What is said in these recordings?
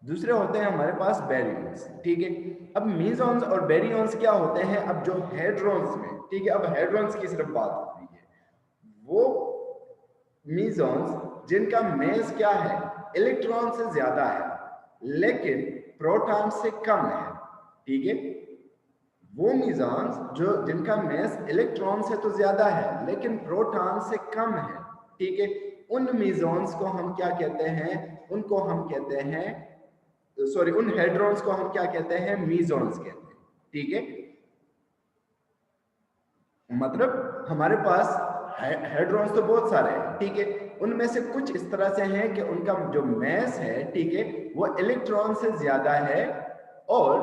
दूसरे होते हैं हमारे पास बैरियंस, ठीक है। अब मीजॉन्स और बैरियंस क्या होते हैं, अब जो हेड्रॉन्स में, ठीक है, अब हेड्रॉन्स की सिर्फ बात हो रही है, वो मीजॉन्स जिनका मेस क्या है, इलेक्ट्रॉन से ज्यादा है लेकिन प्रोटॉन से कम है, ठीक है। वो मीजॉन्स जो जिनका मेस इलेक्ट्रॉन से तो ज्यादा है लेकिन प्रोटॉन से कम है, ठीक है, उन मीजॉन्स को हम क्या कहते हैं, उनको हम कहते हैं, सॉरी, उन हेड्रॉन्स को हम क्या कहते हैं, मीजॉन्स कहते हैं, ठीक है। मतलब हमारे पास हेड्रॉन्स तो बहुत सारे हैं, ठीक है, उनमें से कुछ इस तरह से हैं कि उनका जो मैस है, ठीक है, वो इलेक्ट्रॉन से ज्यादा है और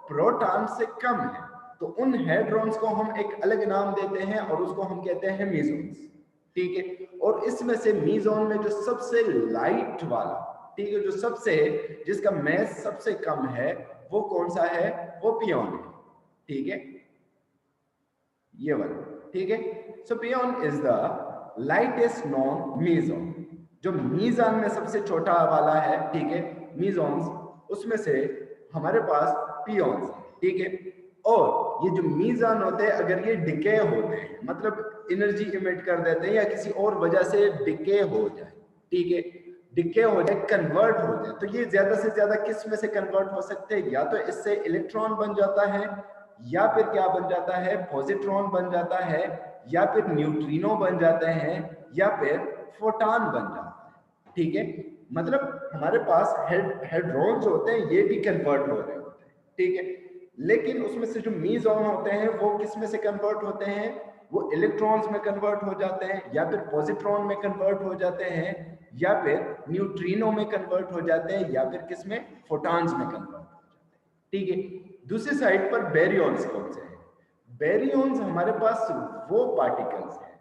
प्रोटॉन से कम है। तो उन हेड्रॉन्स को हम एक अलग नाम देते हैं और उसको हम कहते हैं मीजॉन्स, ठीक है। और इसमें से मीजॉन में जो सबसे लाइट वाला, ठीक है, जो सबसे, जिसका मैस सबसे कम है, वो कौन सा है, वो पियोन है, ठीक है, ये वाला, ठीक है। So pion is the lightest non meson, जो मीजान में सबसे छोटा वाला है, ठीक है, मीजॉन्स, उसमें से हमारे पास पियोन्स, ठीक है। और ये जो मीजान होते हैं, अगर ये डिके होते हैं, मतलब एनर्जी इमिट कर देते हैं या किसी और वजह से डिके हो जाए, ठीक है, डिके हो जाए, कन्वर्ट हो जाए, तो ये ज्यादा से ज्यादा किस में से कन्वर्ट हो सकते हैं, या तो इससे इलेक्ट्रॉन बन जाता है, या फिर क्या बन जाता है, पॉजिट्रॉन बन जाता है, या फिर न्यूट्रिनो बन जाते हैं, या फिर फोटॉन बन जाता है, ठीक है। मतलब हमारे पास हेड्रॉन्स होते हैं, ये भी कन्वर्ट हो रहे होते हैं, ठीक है। लेकिन उसमें से जो मीजॉन होते हैं वो किस में से कन्वर्ट होते हैं, वो इलेक्ट्रॉन्स में कन्वर्ट हो जाते हैं, या फिर पॉजिट्रॉन में कन्वर्ट हो जाते हैं, या फिर न्यूट्रिनो में कन्वर्ट हो जाते हैं, या फिर किस में, फोटॉन्स में कन्वर्ट हो जाते हैं, ठीक है। दूसरी साइड पर बैरियॉन्स कौन से हैं, बैरियॉन्स हमारे पास वो पार्टिकल्स हैं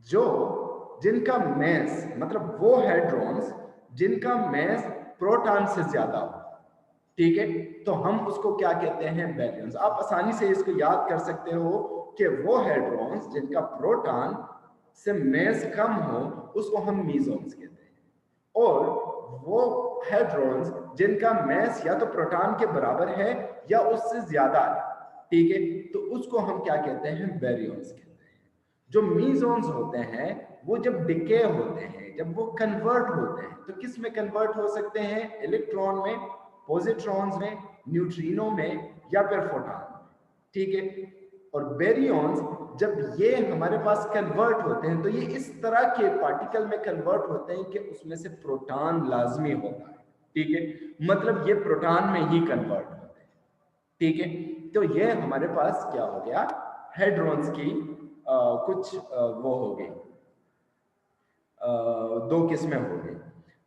जो, जिनका मैस, मतलब वो हेड्रॉन्स जिनका मैस प्रोटॉन से ज्यादा हो, ठीक है, तो हम उसको क्या कहते हैं, बैरियंस। आप आसानी से इसको याद कर सकते हो कि वो हेड्रॉन्स जिनका प्रोटॉन से मैस कम हो, उसको हम मीजॉन्स कहते हैं। और वो हेड्रॉन्स जिनका मैस या तो प्रोटॉन के बराबर है या उससे ज्यादा है, ठीक है, तो उसको हम क्या कहते हैं, बैरियंस कहते हैं। जो मीजॉन्स होते हैं वो जब डिके होते हैं, जब वो कन्वर्ट होते हैं, तो किस में कन्वर्ट हो सकते हैं, इलेक्ट्रॉन में, पॉजिट्रॉन्स में, न्यूट्रिनो में, या फिर फोटॉन में, ठीक है। और बैरियॉन्स जब ये हमारे पास कन्वर्ट होते हैं, तो ये इस तरह के पार्टिकल में कन्वर्ट होते हैं कि उसमें से प्रोटॉन लाजमी होता है, ठीक है, मतलब ये प्रोटॉन में ही कन्वर्ट होते हैं, ठीक है। तो ये हमारे पास क्या हो गया, हेड्रॉन्स की कुछ वो हो गई, दो किस्में हो गई।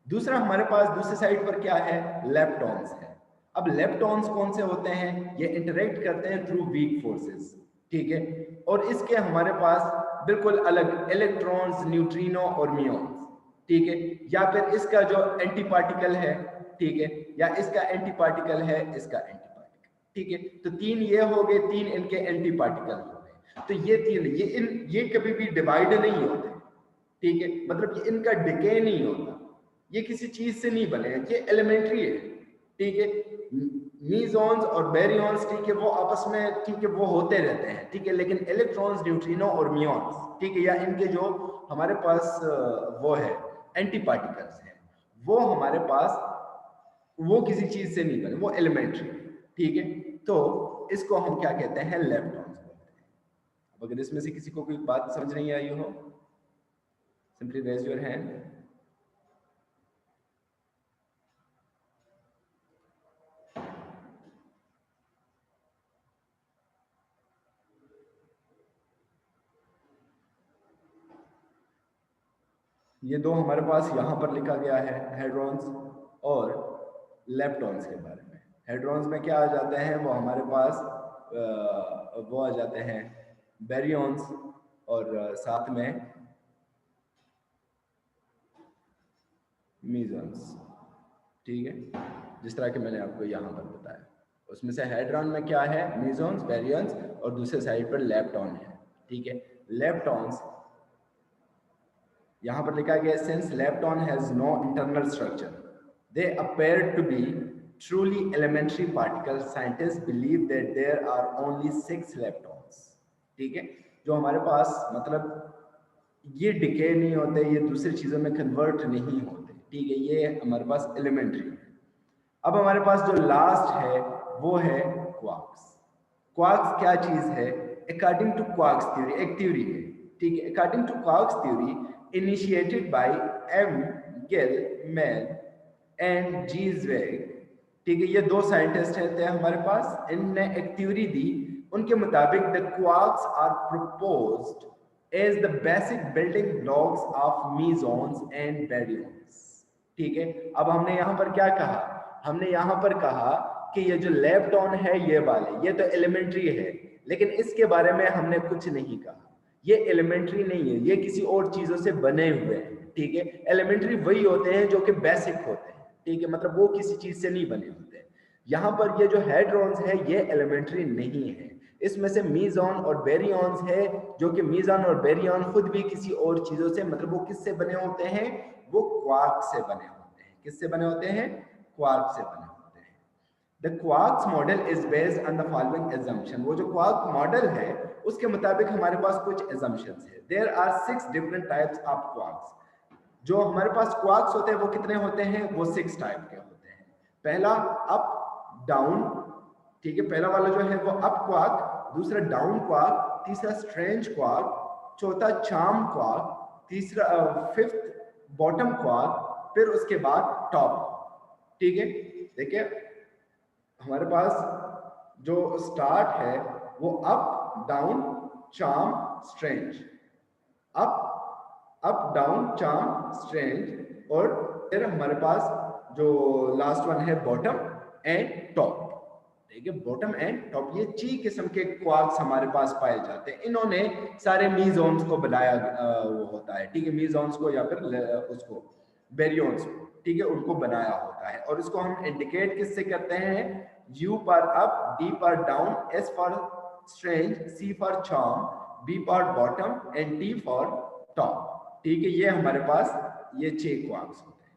दूसरा हमारे पास दूसरी साइड पर क्या है, लेप्टॉन्स है। अब लेप्टॉन्स कौन से होते हैं, ये इंटरेक्ट करते हैं थ्रू वीक फोर्सेस, ठीक है। और इसके हमारे पास बिल्कुल अलग इलेक्ट्रॉन्स, न्यूट्रिनो और मियॉन्स, ठीक है, या फिर इसका जो एंटी पार्टिकल है, ठीक है, या इसका एंटी पार्टिकल है, इसका एंटी पार्टिकल, ठीक है। तो तीन ये हो गए, तीन इनके एंटी पार्टिकल हो गए। तो ये तीन, ये कभी भी डिवाइड नहीं होते, ठीक है, मतलब ये इनका डिके नहीं होता, ये किसी चीज से नहीं बने, ये एलिमेंट्री है, ठीक है। मीजॉन्स और बैरियॉन्स, ठीक है, वो आपस में, ठीक है, वो होते रहते हैं, ठीक है, लेकिन इलेक्ट्रॉन्स, न्यूट्रिनो और मियॉन्स, ठीक है, या इनके जो हमारे पास वो है एंटी पार्टिकल्स हैं, वो हमारे पास, वो किसी चीज से नहीं बने, वो एलिमेंट्री, ठीक है। तो इसको हम क्या कहते हैं, लेप्टॉन्स बोलते हैं। अब अगर इसमें से किसी को कोई बात समझ नहीं आई हो, simply raise your hand. ये दो हमारे पास यहाँ पर लिखा गया है, हेड्रॉन्स और लेप्टॉन्स के बारे में। हेड्रॉन्स में क्या आ जाते हैं, वो हमारे पास वो आ जाते हैं बैरियॉन्स, और साथ में मीजॉन्स, ठीक है, जिस तरह के मैंने आपको यहाँ पर बताया। उसमें से हेड्रॉन में क्या है, मीजॉन्स, बैरियॉन्स, और दूसरे साइड पर लेप्टॉन है, ठीक है। लेप्टॉन्स यहाँ पर लिखा गया, since lepton has no internal structure, They appear to be truly elementary particles. Scientists believe that there are only 6 leptons. ठीक है, जो हमारे पास मतलब ये डिके नहीं होते, ये दूसरी चीजों में कन्वर्ट नहीं होते। ठीक है, ये हमारे पास एलिमेंट्री है। अब हमारे पास जो लास्ट है वो है क्वार्क्स। क्वार्क्स क्या चीज है? अकॉर्डिंग टू क्वार्क्स थ्योरी, एक थ्योरी है। ठीक है, according to quarks theory initiated by M Gell-Mann and G Zweig. ठीक है, ये दो साइंटिस्ट थे हमारे पास, इनने एक थ्योरी दी। उनके मुताबिक the quarks are proposed as the basic building blocks of mesons and baryons. ठीक है, अब हमने यहाँ पर क्या कहा? हमने यहाँ पर कहा कि ये जो लेप्टॉन है ये वाले, ये तो एलिमेंट्री है, लेकिन इसके बारे में हमने कुछ नहीं कहा। ये एलिमेंट्री नहीं है, ये किसी और चीजों से बने हुए हैं। ठीक है, एलिमेंट्री वही होते हैं जो कि बेसिक होते हैं। ठीक है, मतलब वो किसी चीज से नहीं बने होते। यहाँ पर ये जो हेड्रॉन्स है ये एलिमेंट्री नहीं है। इसमें से मीजॉन और बेरियंस है, जो कि मीजॉन और बेरियन खुद भी किसी और चीजों से, मतलब वो किससे बने होते हैं? वो क्वार्क से बने होते हैं। किससे बने होते हैं? क्वार्क से बने होते हैं। The quarks model is based on the following assumption। वो जो क्वार्क मॉडल है उसके मुताबिक हमारे पास कुछ assumptions है। There are 6 different types of quarks. जो हमारे पास क्वार्क्स होते हैं वो कितने होते हैं? वो 6 टाइप के होते हैं। पहला अप डाउन। ठीक है, पहला वाला जो है वो अप क्वार्क, दूसरा डाउन क्वार्क, तीसरा स्ट्रेंज क्वार्क, चौथा चार्म क्वार्क, तीसरा फिफ्थ बॉटम क्वार्क, फिर उसके बाद टॉप। ठीक है, देखिए हमारे पास जो स्टार्ट है वो up down charm strange, up down charm strange, और फिर हमारे पास जो लास्ट वन है बॉटम एंड टॉप। ठीक है, बॉटम एंड टॉप, ये 6 किस्म के क्वार्क्स हमारे पास पाए जाते हैं। इन्होंने सारे मीजॉन्स को बनाया वो होता है। ठीक है, मीजॉन्स को या फिर उसको बेरियंस को, ठीक है, उनको बनाया होता है। और इसको हम इंडिकेट किससे करते हैं? U पर अप, D पर down, S for strange, C for charm, B for bottom and T for top. ठीक है, ये हमारे पास ये 6 क्वार्क्स होते हैं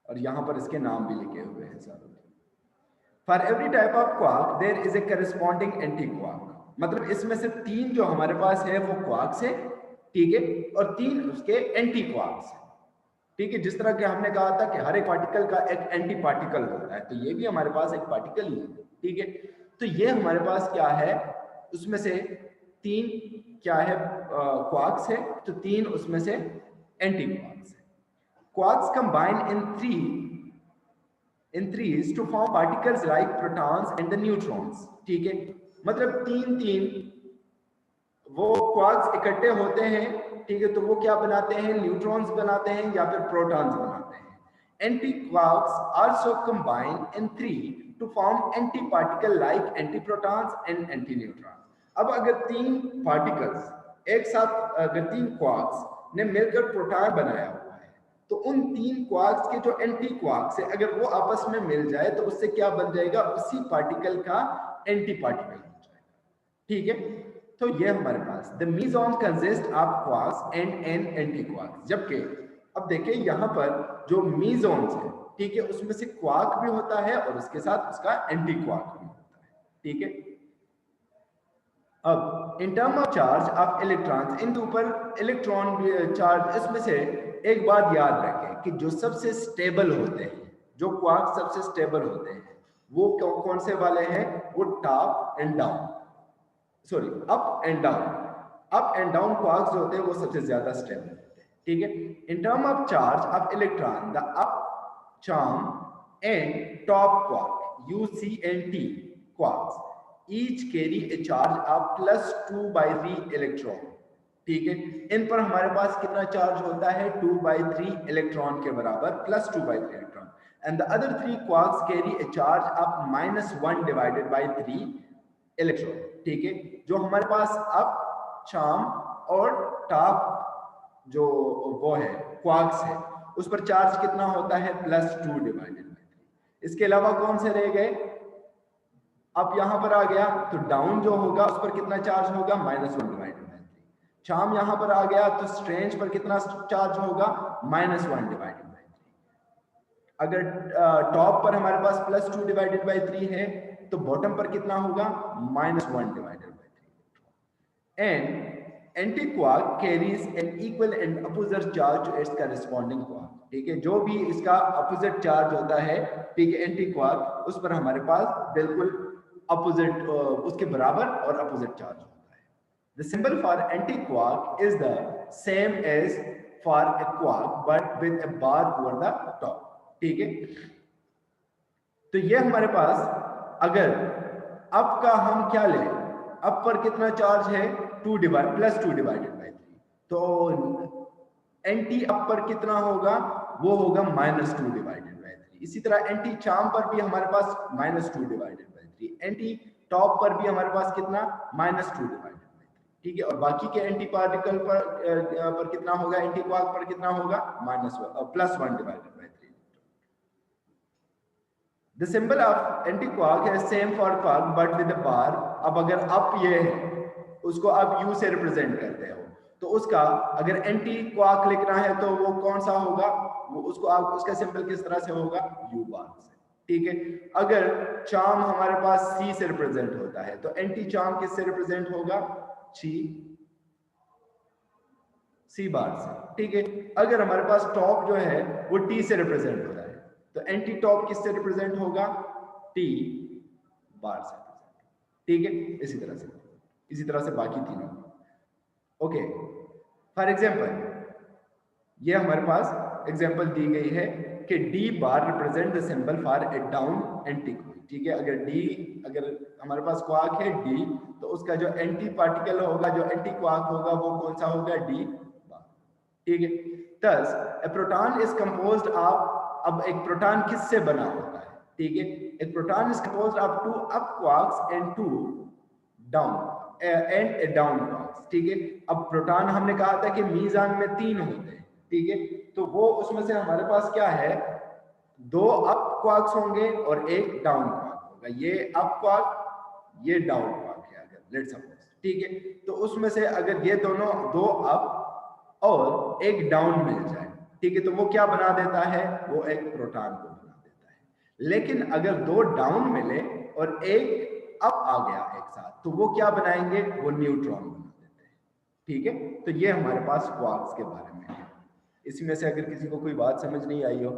और यहां पर इसके नाम भी लिखे हुए हैं सारे। For every type of quark there is a corresponding antiquark. मतलब इसमें से 3 जो हमारे पास है वो क्वार्क्स है। ठीक है, और 3 उसके एंटी क्वार्क्स है। ठीक है, जिस तरह के हमने कहा था कि हर एक पार्टिकल का एक एंटी पार्टिकल होता है, तो ये भी हमारे पास एक पार्टिकल ही है। ठीक है, तो ये हमारे पास क्या है? उसमें से 3 क्या है? क्वार्क्स है, तो 3 उसमें से एंटी क्वार्क्स है। Quarks combine in threes to form particles like protons and the neutrons। ठीक है, मतलब 3 वो क्वार्क्स इकट्ठे होते हैं। ठीक है, तो वो क्या बनाते हैं? न्यूट्रॉन्स बनाते हैं या फिर प्रोटॉन्स बनाते हैं। Antiquarks also combine in 3 to form antiparticle like antiprotons and antineutron. अब अगर 3 पार्टिकल्स एक साथ, अगर 3 क्वार्क्स ने मिलकर प्रोटॉन बनाया हुआ है, तो उन 3 क्वार्क्स के जो एंटी क्वार्क्स है अगर वो आपस में मिल जाए तो उससे क्या बन जाएगा? उसी पार्टिकल का एंटी पार्टिकल बन जाएगा। ठीक है, तो ये हमारे पास the meson consist of quarks and an anti quarks. जबकि अब देखिए यहाँ पर जो मीजॉन्स है, ठीक है, उसमें से क्वार्क भी होता है और उसके साथ उसका एंटी क्वार्क भी होता है। ठीक है, अब in term of charge of electrons, इन ऊपर इलेक्ट्रॉन चार्ज, इसमें से एक बात याद रखें कि जो सबसे स्टेबल होते हैं, जो क्वार्क सबसे स्टेबल होते हैं, वो कौन से वाले हैं? वो top and down, sorry up and down. Up and down quarks जो होते हैं वो सबसे ज्यादा स्टेबल होते हैं। ठीक है, इन term of charge of electron the up charm and top quark UC&T quarks each carry A charge of +2/3 electron. ठीक है, इन पर हमारे पास कितना चार्ज होता है? 2/3 इलेक्ट्रॉन के बराबर, +2/3 electron. And the other 3 quarks carry A charge of -1/3 electron. ठीक है, जो हमारे पास अप चार्म और टॉप जो वो है क्वार्क्स है, उस पर चार्ज कितना होता है? +2/3। इसके अलावा कौन से रह गए? अब यहां पर आ गया तो डाउन जो होगा उस पर कितना चार्ज होगा? -1/3। चार्म यहां पर आ गया तो स्ट्रेंज पर कितना चार्ज होगा, -1 डिवाइडेड बाई 3। अगर टॉप पर हमारे पास +2 डिवाइडेड बाई 3 है तो बॉटम पर कितना होगा, -1 divided by 3। And antiquark carries an equal and opposite charge to its corresponding quark. ठीक है, जो भी इसका अपोजिट चार्ज होता है, ठीक है, एंटीक्वार्क, उस पर हमारे पास बिल्कुल अपोजिट, उसके बराबर और अपोजिट चार्ज होता है। The symbol for antiquark is the same as for a quark but with a bar over the top. ठीक है, तो ये हमारे पास अगर अप का हम क्या लें, अप पर कितना चार्ज है, +2 डिवाइडेड बाई 3, तो एंटी अप पर कितना होगा, वो होगा -2 डिवाइडेड बाई 3। इसी तरह एंटी चार्म पर भी हमारे पास -2 डिवाइडेड बाई 3, एंटी टॉप पर भी हमारे पास कितना, -2 डिवाइडेड बाई 3। ठीक है, और बाकी के एंटी पार्टिकल पर कितना होगा, एंटी क्वार्क पर कितना होगा, +1 divided by 3। The symbol of anti-quark is same for quark but with a bar। अब अगर अप ये है, उसको आप U से रिप्रेजेंट करते हो, तो उसका अगर एंटी क्वार्क लिखना है तो वो कौन सा होगा, वो उसको आप उसका सिंबल किस तरह से होगा, U बार से। ठीक है, अगर चार्म हमारे पास C से रिप्रेजेंट होता है तो एंटी चार्म किस से रिप्रेजेंट होगा, C बार से। ठीक है, अगर हमारे पास टॉप जो है वो T से रिप्रेजेंट होता है तो एंटी टॉप किससे रिप्रेजेंट होगा, T बार से। ठीक है, इसी तरह से बाकी तीनों। ओके, फॉर एग्जांपल ये हमारे पास एग्जांपल दी गई है कि D bar represent the symbol for a down antiquark. ठीक है, अगर हमारे पास क्वार्क है D, तो उसका जो एंटी पार्टिकल होगा, जो एंटी क्वार्क होगा, वो कौन सा होगा, D बार। ठीक है, thus a proton is composed of, अब एक प्रोटॉन किससे बना होता है, ठीक है, एक proton is composed of 2 up quarks and 2 down and A down quarks. ठीक है, अब प्रोटॉन हमने कहा था कि मीजान में 3 होते हैं। ठीक है, तो वो उसमें से हमारे पास क्या है, 2 अप क्वार्क्स होंगे और एक डाउन क्वार्क होगा। ये अप क्वार्क, ये डाउन क्वार्क है अगर लेट्स सपोज। ठीक है, तो उसमें से अगर ये दोनों 2 अप और एक डाउन मिल जाए, ठीक है, तो वो क्या बना देता है, वो एक प्रोटॉन को बना देता है। लेकिन अगर 2 डाउन मिले और एक अप आ गया एक साथ, तो वो क्या बनाएंगे, वो न्यूट्रॉन बना देते हैं। ठीक है, तो ये हमारे पास क्वार्क्स के बारे में है। इसमें से अगर किसी को कोई बात समझ नहीं आई हो